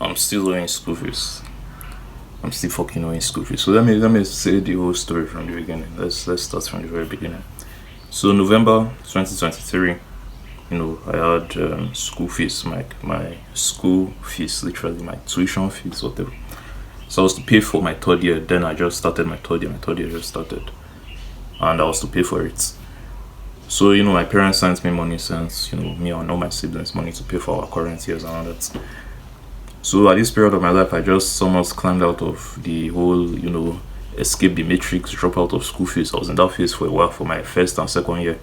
I'm still owing school fees. I'm still fucking owing school fees. So let me say the whole story from the beginning. Let's start from the very beginning. So November 2023, I had school fees, my school fees, literally my tuition fees, whatever. So I was to pay for my third year. Then I just started my third year. My third year just started, and I was to pay for it. So my parents sent me money, sent me and all my siblings money to pay for our current years and all that. So at this period of my life, I just somewhat climbed out of the whole, escape the matrix, drop out of school fees. I was in that phase for a while for my first and second year.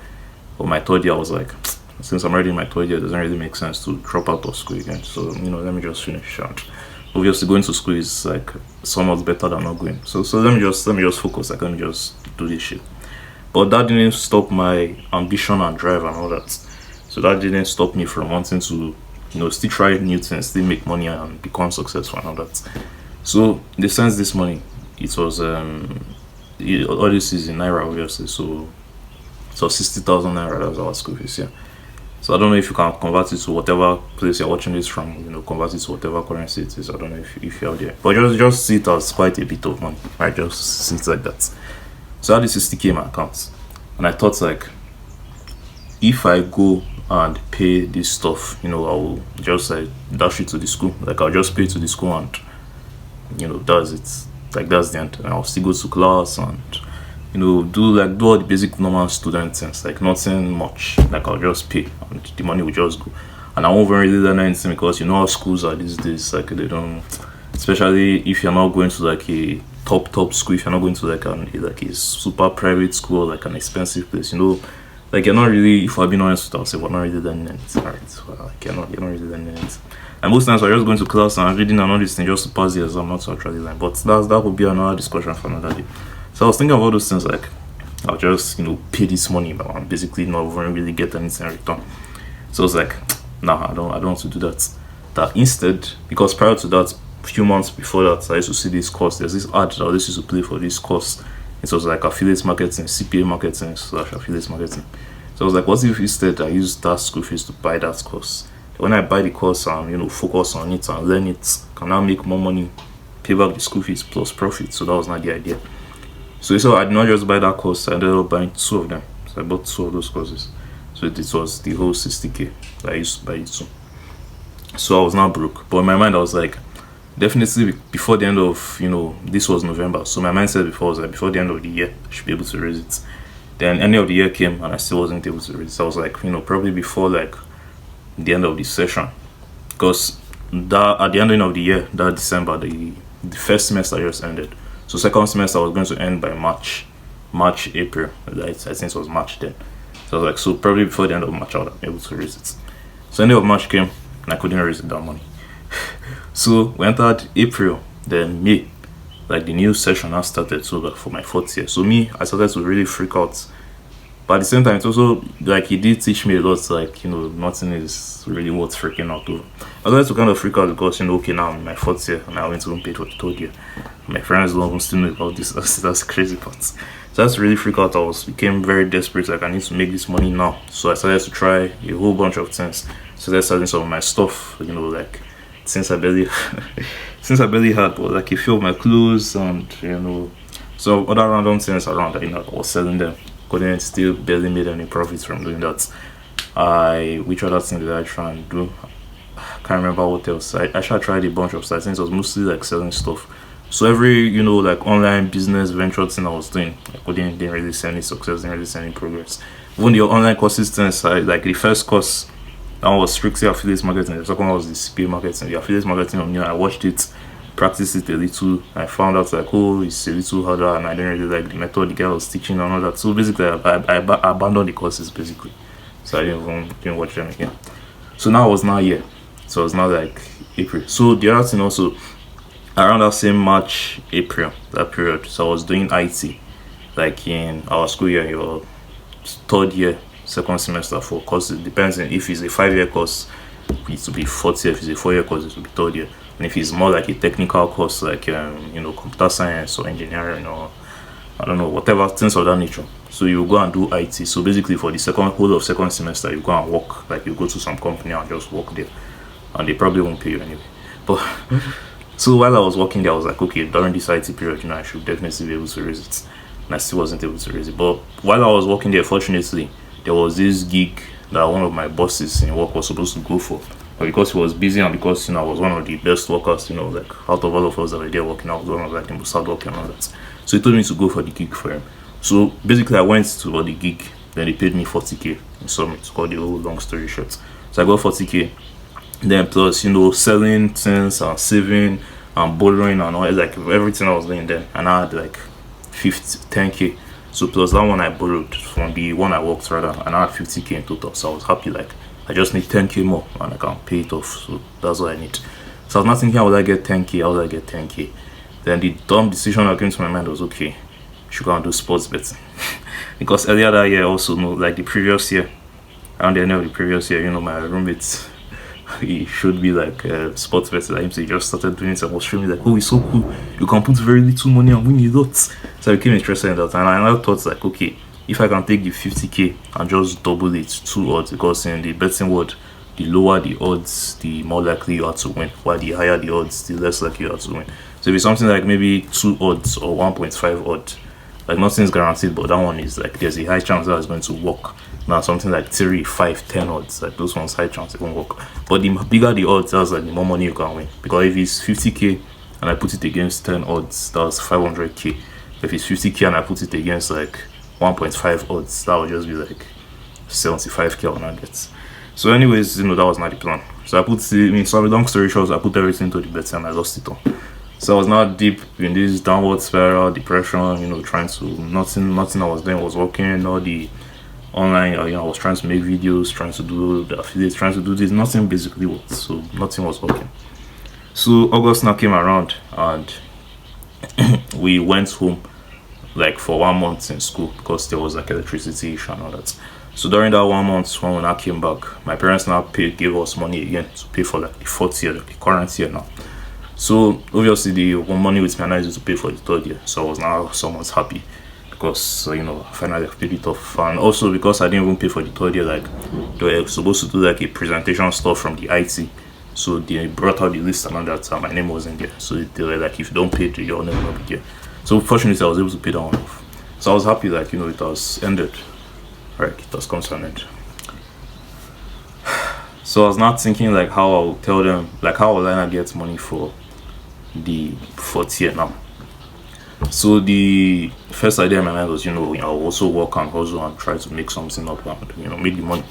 For my third year, I was like, since I'm already in my third year, it doesn't really make sense to drop out of school again. So, let me just finish. And obviously, going to school is like somewhat better than not going. So let me just focus. Like, let me just do this shit. But that didn't stop my ambition and drive and all that. So that didn't stop me from wanting to still try new things, still make money and become successful and all that. So they sent this money. It was all this is in naira obviously. So 60,000 naira. That was our school fees. Yeah. So I don't know if you can convert it to whatever place you're watching this from. Convert it to whatever currency it is. I don't know if you're there, but just see it as quite a bit of money. Right? Just see it like that. So I had this 60k in my account, and I thought like, if I go and pay this stuff, I will just like dash it to the school. Like I'll just pay to the school and that's it. Like that's the end. And I'll still go to class and do all the basic normal student things. Like nothing much. Like I'll just pay and the money will just go. And I won't really learn anything because how schools are these days. Like they don't, especially if you're not going to like a top school. If you're not going to like a super private school, like an expensive place, like you're not really, if I've been honest with myself, we're not really learning anything. Alright, well, like you're not really learning anything. And most times we're just going to class and reading and all these things just to pass the exam, not to actually learn. But that would be another discussion for another day. So I was thinking of all those things like I'll just pay this money but I'm basically not even really get anything in return. So I was like, nah, I don't want to do that. That instead, because prior to that, few months before that, I used to see this course. There's this ad that I used to play for this course. It was like affiliate marketing, CPA marketing / affiliate marketing. So I was like, what if instead I use that school fees to buy that course? When I buy the course and focus on it and learn it, can now make more money, pay back the school fees plus profit. So that was not the idea. So I did not just buy that course, I ended up buying two of them. So I bought two of those courses. So it was the whole 60k that I used to buy it to. So I was not broke. But in my mind I was like, definitely before the end of this was November, so my mindset before was like before the end of the year I should be able to raise it. Then end of the year came and I still wasn't able to raise it. So I was like probably before like the end of the session, because that at the ending of the year, that December, the first semester just ended. So second semester was going to end by March April. I think it was March then. So I was like, so probably before the end of March I would be able to raise it. So end of March came and I couldn't raise that money. So we entered April, then May, like the new session now started. So like for my fourth year, so I started to really freak out. But at the same time, it's also like he did teach me a lot. Like nothing is really worth freaking out over. I started to kind of freak out because okay, now I'm in my fourth year and I went to pay for the third year. My friends don't even still know about this. That's crazy part. So that's really freak out. Became very desperate. Like I need to make this money now. So I started to try a whole bunch of things. So that's selling some of my stuff. Like. Since I barely had, but like a few of my clothes and so other random things around that I was selling them. Couldn't still barely made any profits from doing that. Which other thing did I try and do? I can't remember what else. I actually tried a bunch of stuff. I think it was mostly like selling stuff. So every like online business venture thing I was doing, I didn't really see any success, didn't really see any progress. Even the online courses things, like the first course. That was strictly affiliate marketing. The second one was the CPA marketing. The affiliate marketing, I watched it, practiced it a little. I found out like, it's a little harder, and I didn't really like the method the guy was teaching and all that. So basically, I abandoned the courses basically. So I didn't watch them again. So now I was now here. So it was now like April. So the other thing also, around that same March, April, that period. So I was doing IT, like in our school year, your third year. Second semester for course. It depends on if it's a 5-year course, it will be fourth year. If it's a 4-year course, it will be third year. And if it's more like a technical course, like computer science or engineering or I don't know, whatever things of that nature. So you go and do IT. So basically for the whole of second semester, you go and work, like you go to some company and just work there. And they probably won't pay you anyway. But so while I was working there, I was like, okay, during this IT period, I should definitely be able to raise it. And I still wasn't able to raise it. But while I was working there, fortunately, there was this gig that one of my bosses in work was supposed to go for. But because he was busy and because I was one of the best workers, like out of all of us that were there working, I was one of like the most hardworking and all that. So he told me to go for the gig for him. So basically, I went to the gig. Then they paid me 40k in sum. It's called the whole long story short. So I got 40k. Then plus selling things and saving and borrowing and all like everything I was doing then, and I had like 10k. So plus that one I borrowed from the one I worked rather, and I had 50k in total. So I was happy, like I just need 10k more and I can pay it off. So that's what I need. So I was not thinking how would I get 10k, how would I get 10k. Then the dumb decision that came to my mind was, okay, should go and do sports betting. Because earlier that year also, like the previous year, around the end of the previous year, my roommates, he showed me like sports betting. Like he just started doing it and was showing me like, oh, it's so cool. You can put very little money and win a lot. So I became interested in that, and I now thought like, okay, if I can take the 50k and just double it 2 odds, because in the betting world, the lower the odds, the more likely you are to win, while the higher the odds, the less likely you are to win. So if it's something like maybe 2 odds or 1.5 odds, like nothing's guaranteed, but that one is like there's a high chance that it's going to work. Now something like 3, 5, 10 odds, like those ones high chance it won't work. But the bigger the odds, that's like the more money you can win. Because if it's 50k and I put it against 10 odds, that's 500k. If it's 50k and I put it against like 1.5 odds, that would just be like 75k on nuggets. So anyways, that was not the plan. So I put sorry, long story short, I put everything into the bet and I lost it all. So I was now deep in this downward spiral, depression, trying to, nothing I was doing was working, all the online, I was trying to make videos, trying to do the affiliates, trying to do this, nothing basically worked, so nothing was working. So August now came around and we went home like for 1 month in school because there was like electricity issue and all that. So during that 1 month when we now came back, my parents now gave us money again to pay for like the 4th year, like the current year now. So obviously the money with me and I used to pay for the 3rd year, so I was now somewhat happy because finally I paid it off. And also because I didn't even pay for the 3rd year, like they were supposed to do like a presentation stuff from the IT, so they brought out the list and all that, and my name wasn't there. So they were like, if you don't pay, you'll never be there. So fortunately I was able to pay that one off. So I was happy, like it was ended. Right, it has come to an end. So I was not thinking like how I'll tell them, like how will I not get money for the 4th year now. So the first idea in my mind was, I'll also work and hustle and try to make something up and, make the money.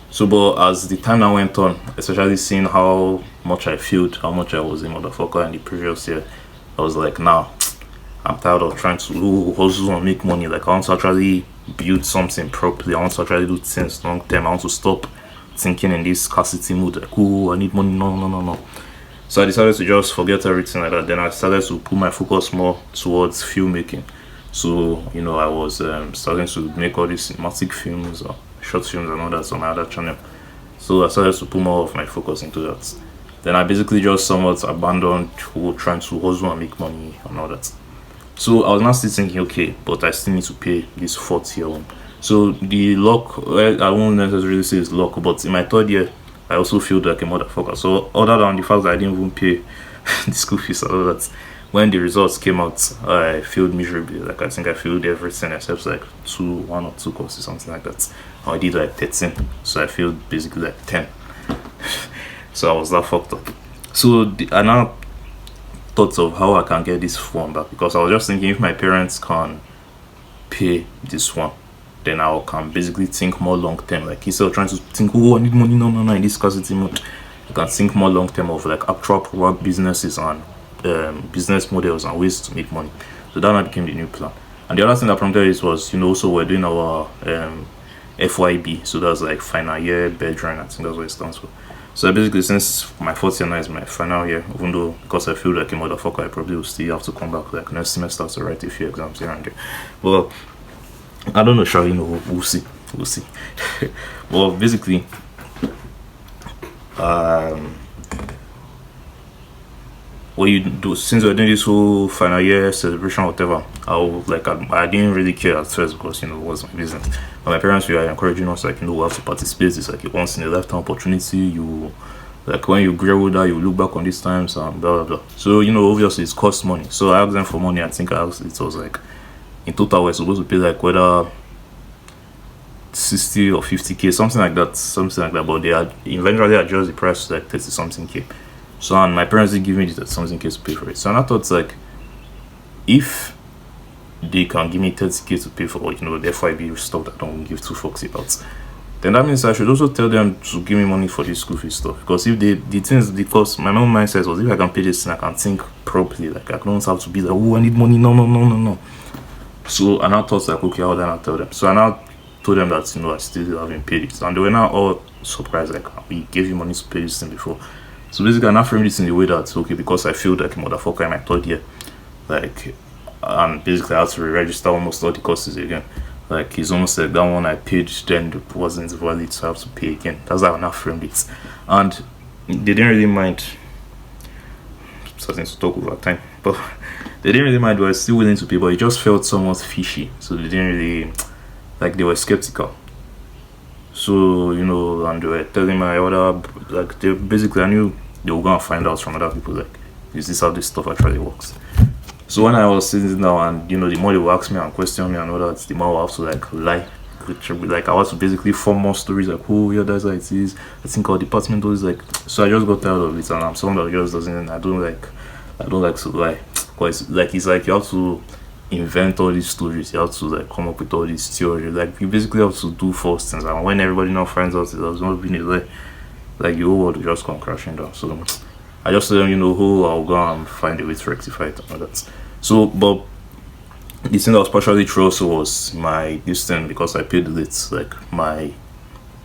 So, but as the time now went on, especially seeing how much I failed, how much I was a motherfucker in the previous year, I was like, nah, I'm tired of trying to hustle and make money. Like, I want to actually build something properly. I want to actually do things long term. I want to stop thinking in this scarcity mood, like, oh, I need money. No. So I decided to just forget everything like that. Then I started to put my focus more towards filmmaking. So, I was starting to make all these cinematic films or short films and all that on my other channel. So I started to put more of my focus into that. Then I basically just somewhat abandoned trying to hustle and make money and all that. So I was now still thinking, okay, but I still need to pay this 4th year one. So the luck, I won't necessarily say it's luck, but in my 3rd year, I also feel like a motherfucker. So other than the fact that I didn't even pay the school fees and all that, when the results came out, I failed miserably. Like I think I failed everything except like 1 or 2 courses, something like that. I did like 13, so I failed basically like 10. So I was that fucked up. So I now thought of how I can get this phone back, because I was just thinking if my parents can pay this one, then I can basically think more long term. Like instead of trying to think, oh, I need money, no, in this scarcity mode, I can think more long term of like actual proper businesses and business models and ways to make money. So that became the new plan. And the other thing that prompted it was, so we're doing our FYB, so that's like final year bedroom, I think that's what it stands for. So basically, since my 4th year now is my final year, even though because I feel like a motherfucker, I probably will still have to come back like next semester to write a few exams here and there. Well, I don't know, sure, we'll see. Well, basically, what you do since we're doing this whole final year celebration, whatever, I didn't really care at first because it was my business. But my parents were encouraging us, like, we have to participate. It's like a once in a lifetime opportunity. You Like when you grow older, you look back on these times and blah blah blah. So obviously it costs money. So I asked them for money. I think I asked, it was like in total we're supposed to pay like whether 60 or 50k, something like that, something like that. But they had eventually adjust the price to like 30 something k. So and my parents didn't give me the something k to pay for it. So and I thought like if they can give me 30k to pay for the FYB stuff that I don't give two fucks about, then that means I should also tell them to give me money for this school fee stuff. Because if the things, because my own mindset was if I can pay this thing, I can think properly. Like I don't have to be like, oh, I need money. No. So and I thought like, okay, how then I tell them. So I now told them that I still haven't paid it. And they were now all surprised, like we gave you money to pay this thing before. So basically I now framed this in the way that okay, because I feel like a motherfucker in my third year, like, and basically I had to re-register almost all the courses again. Like it's almost like that one I paid then wasn't valid, so I have to pay again. That's how I now framed it. And they didn't really mind, starting to talk over time, but they didn't really mind, they were still willing to pay, but it just felt somewhat fishy. So they didn't really, like, they were skeptical. So and they were telling my other, like, they basically, I knew they were gonna find out from other people, like, is this how this stuff actually works? So when I was sitting down and the more they would ask me and question me and all that, the more I have to like lie. Like I was to basically form more stories like, oh yeah, that's how it is. I think our department does like, so I just got tired of it, and I'm someone that just doesn't. I don't like to lie. Cause it's like you have to invent all these stories. You have to like come up with all these theories. Like you basically have to do false things, and when everybody now finds out it has not been a lie, like the whole world will just come crashing down. So I just tell them, who I'll go and find a way to rectify it and all that. So, but the thing that was partially true also was my distance, because I paid it, like my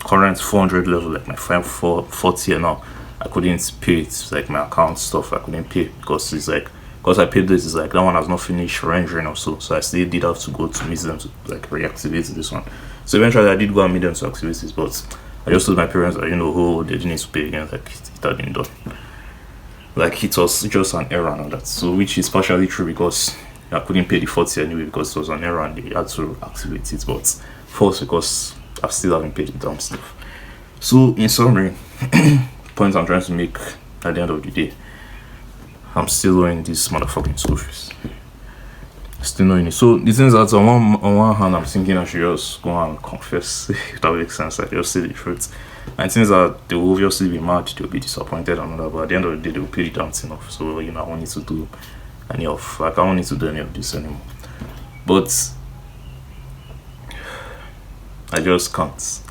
current 400 level, like my 440 year now, I couldn't pay it, like my account stuff, I couldn't pay because it's like, because I paid this, it's like that one has not finished rendering or so I still did have to go to meet them to like reactivate this one. So eventually I did go and meet them to activate this, but I just told my parents that, they didn't need to pay again, like it had been done. Like it was just an error and all that. So which is partially true because I couldn't pay the 40 anyway because it was an error and they had to activate it. But false because I still haven't paid the damn stuff. So in summary, point I'm trying to make at the end of the day, I'm still owing this motherfucking school fees. Still knowing it. So the thing is that on one hand I'm thinking I should just go and confess. If that makes sense, I just say the truth. And things that they will obviously be mad, they'll be disappointed and all that, but at the end of the day, they will pay the damn thing off. So, I don't need to do any of, like, I don't need to do any of this anymore. But I just can't.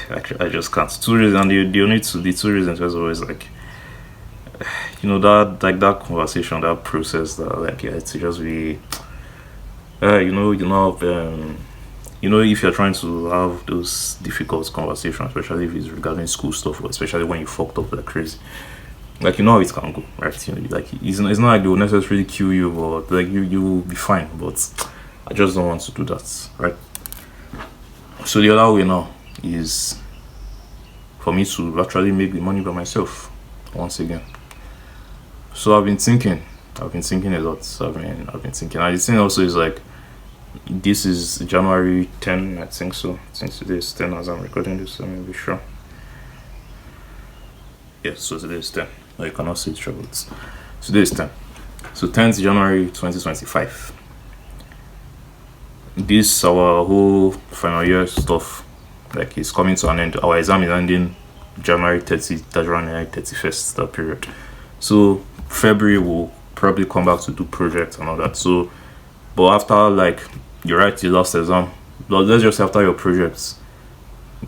I just can't. Two reasons, and the two reasons was always like, that conversation, that process, that like, yeah, it's just be, if you're trying to have those difficult conversations, especially if it's regarding school stuff, or especially when you fucked up like crazy, like how it can go, right? Like it's not like they will necessarily kill you, but like you will be fine. But I just don't want to do that, right? So the other way now is for me to actually make the money by myself once again. So I've been thinking a lot. I've been thinking, and the thing also is like, this is January 10, I think so. Since today is 10 as I'm recording this, let me be sure. Yes, so today is 10. No, you cannot see it, troubles. Today is 10. So 10th January 2025. This our whole final year stuff, like, is coming to an end. Our exam is ending January 30, that's January 31st, that period. So February will probably come back to do projects and all that. So, but after, like, you write your last exam, but let's just after your projects,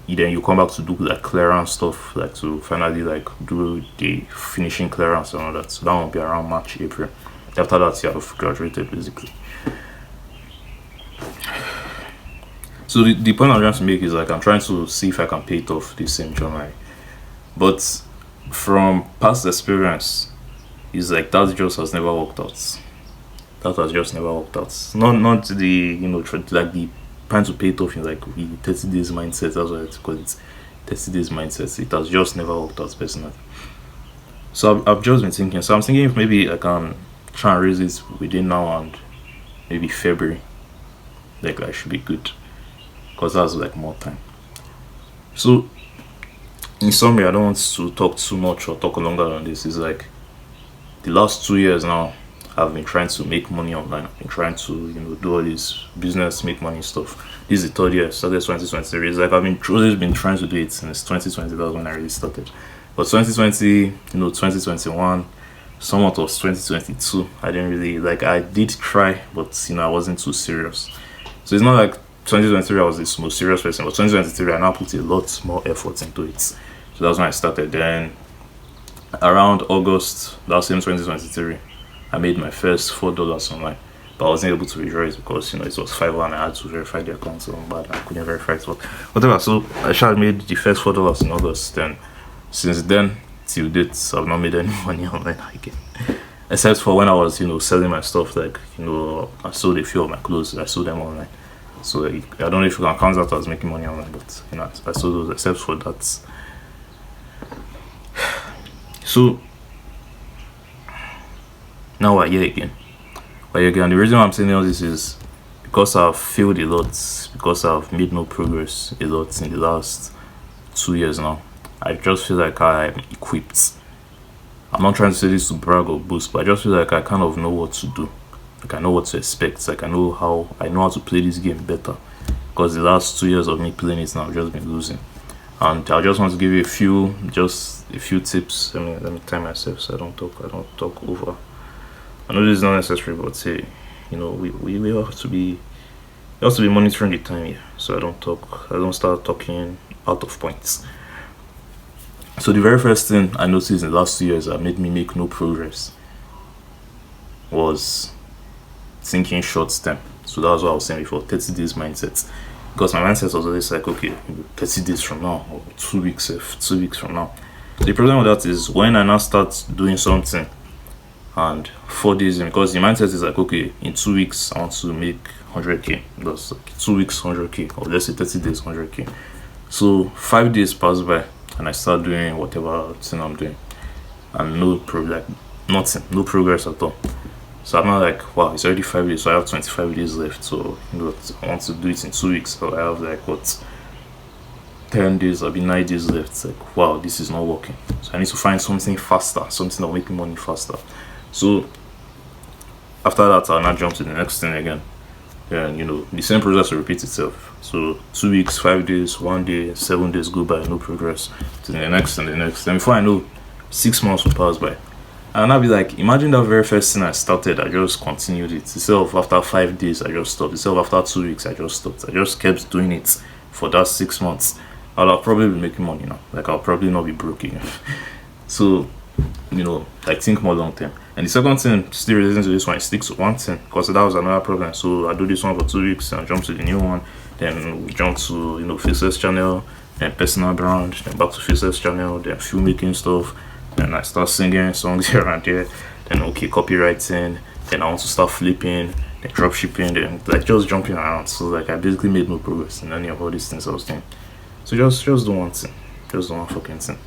then you come back to do like clearance stuff, like to finally like do the finishing clearance and all that. So that won't be around March, April. After that, you have graduated basically. So the point I'm trying to make is like, I'm trying to see if I can pay it off this same January. But from past experience, it's like that just has never worked out. That has just never worked out. Not the like the plan to pay it off in like the 30 days mindset. That's what I call it, 30 days mindset. It has just never worked out personally. So I've just been thinking. So I'm thinking if maybe I can try and raise it within now and maybe February. Like I should be good, because that's like more time. So in summary, I don't want to talk too much or talk longer on this. It's like the last 2 years now, I've been trying to make money online. I've been trying to, do all this business, make money stuff. This is the third year. Started 2023. It's like I've been always been trying to do it since 2020. That was when I really started. But 2020, 2021, somewhat of 2022. I didn't really like. I did try, but I wasn't too serious. So it's not like 2023 I was this most serious person, but 2023 I now put a lot more effort into it. So that's when I started. Then around August that same 2023, I made my first $4 online, but I wasn't able to withdraw it because it was Fiverr and I had to verify the account, so bad I couldn't verify it. But whatever. So I shall made the first $4 in August. Then since then till date, I've not made any money online again. Except for when I was, selling my stuff, like, I sold a few of my clothes, I sold them online. So I don't know if you can count that as making money online, but I sold those except for that. So now we're here again. And the reason why I'm saying all this is because I've failed a lot, because I've made no progress a lot in the last 2 years now. I just feel like I'm equipped. I'm not trying to say this to brag or boast, but I just feel like I kind of know what to do. Like I know what to expect. Like I know how to play this game better. Because the last 2 years of me playing it now, I've just been losing. And I just want to give you a few tips. Let me time myself so I don't talk over. I know this is not necessary, but say, we have to be monitoring the time here, so I don't start talking out of points. So the very first thing I noticed in the last 2 years that made me make no progress was thinking short term. So that was what I was saying before, 30 days mindset. Because my mindset was always like, okay, 30 days from now, or 2 weeks from now. The problem with that is when I now start doing something and 4 days in, because the mindset is like, okay, in 2 weeks I want to make 100k. That's like 2 weeks 100k, or let's say 30 days 100k. So 5 days pass by and I start doing whatever thing I'm doing, and no progress at all. So I'm not like, wow, it's already 5 days, so I have 25 days left. So I want to do it in 2 weeks, so I have like 10 days, I'll be 9 days left. It's like, wow, this is not working. So I need to find something faster, something that will make me money faster. So after that, I'll not jump to the next thing again. And the same process will repeat itself. So 2 weeks, 5 days, 1 day, 7 days go by, no progress. To the next and the next. And before I know, 6 months will pass by. And I'll be like, imagine that very first thing I started, I just continued it. Instead of after 5 days, I just stopped. Instead of after 2 weeks, I just stopped. I just kept doing it for that 6 months. I'll probably be making money now. Like, I'll probably not be broke again. So, like, think more long term. And the second thing, still relating to this one, stick to one thing. Because that was another problem. So, I do this one for 2 weeks and jump to the new one. Then we jump to, Faceless channel, then personal brand, then back to Faceless channel, then filmmaking stuff. Then I start singing songs here and there. Then, okay, copywriting. Then I want to start flipping, then drop shipping, then like just jumping around. So, like, I basically made no progress in any of all these things I was doing. So just do one thing. Just do one fucking thing.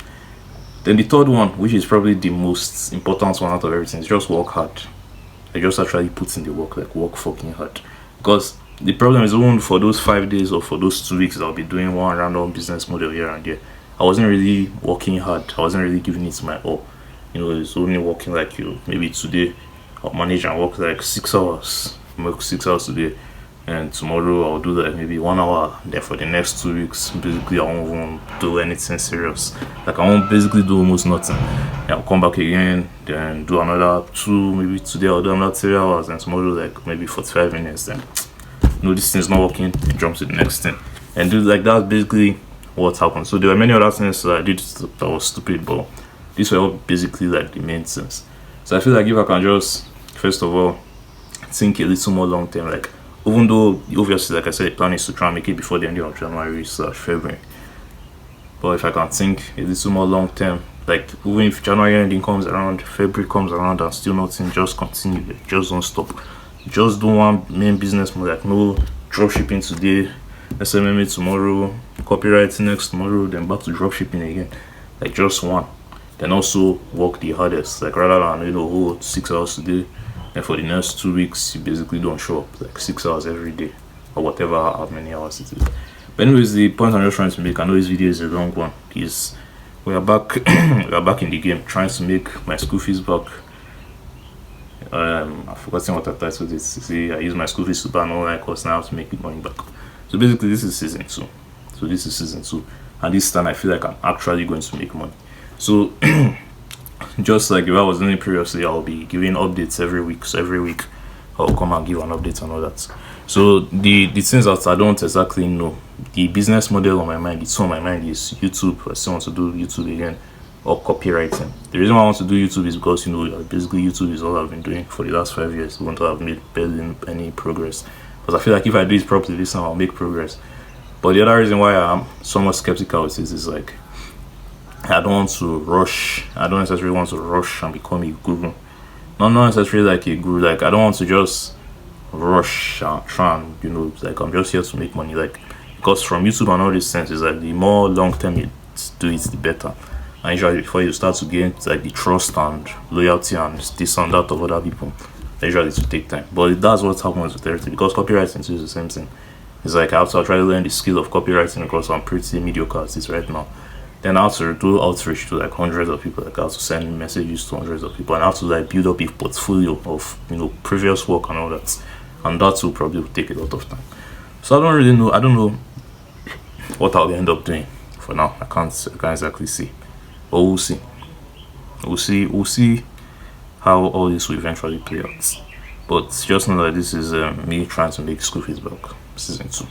Then the third one, which is probably the most important one out of everything, is just work hard. Like just actually put in the work, like work fucking hard. Because the problem is even for those 5 days or for those 2 weeks I'll be doing one random business model here and there, I wasn't really working hard. I wasn't really giving it my all. It's only working like maybe today I'll manage and work like 6 hours. Work 6 hours today. And tomorrow I'll do like maybe 1 hour. Then for the next 2 weeks, basically I won't even do anything serious. Like I won't basically do almost nothing. Then I'll come back again, then do another 2, maybe today I'll do another 3 hours, and tomorrow like maybe 45 minutes. Then this thing's not working, then jump to the next thing. And do like that's basically what happened. So there were many other things that I did that was stupid, but these were all basically like the main things. So I feel like if I can just first of all think a little more long term, like even though obviously like I said the plan is to try and make it before the end of January/February, but if I can think a little more long term, like even if January ending comes around, February comes around and still nothing, just continue, like, just don't stop, just do one main business more, like no drop shipping today, SMMA tomorrow, copywriting next tomorrow, then back to drop shipping again, like just one. Then also work the hardest, like rather than hold 6 hours today, and for the next 2 weeks you basically don't show up like 6 hours every day or whatever how many hours it is. But anyways, the point I'm just trying to make, I know this video is a long one, is we are back. We are back in the game, trying to make my school fees back. I've forgotten what I titled it. See, I use my school fees to buy an online course now to make money back. So basically, this is season two. So this is season two, and this time I feel like I'm actually going to make money. So just like if I was doing it previously, I'll be giving updates every week. So every week, I'll come and give an update and all that. So the things that I don't exactly know, the business model on my mind, it's on my mind is YouTube. I still want to do YouTube again, or copywriting. The reason why I want to do YouTube is because basically YouTube is all I've been doing for the last 5 years. Even though I've made barely any progress, because I feel like if I do it properly this time, I'll make progress. But the other reason why I'm somewhat skeptical with this is like I don't want to rush. I don't necessarily want to rush and become a guru. Not necessarily like a guru. Like I don't want to just rush and try and like I'm just here to make money. Like because from YouTube and all these things is like the more long term you do it, the better. And usually before you start to gain like the trust and loyalty and this and that of other people, usually it will take time. But that's what happens with everything because copywriting is the same thing. It's like I have to try to learn the skill of copywriting because I'm pretty mediocre at this right now. Then I have to do outreach to like hundreds of people. Like I have to send messages to hundreds of people, and I have to like build up a portfolio of previous work and all that. And that will probably take a lot of time. So I don't really know. I don't know what I'll end up doing for now. I can't exactly see, but we'll see. We'll see how all this will eventually play out. But just know that this is me trying to make school fees back. Season 2.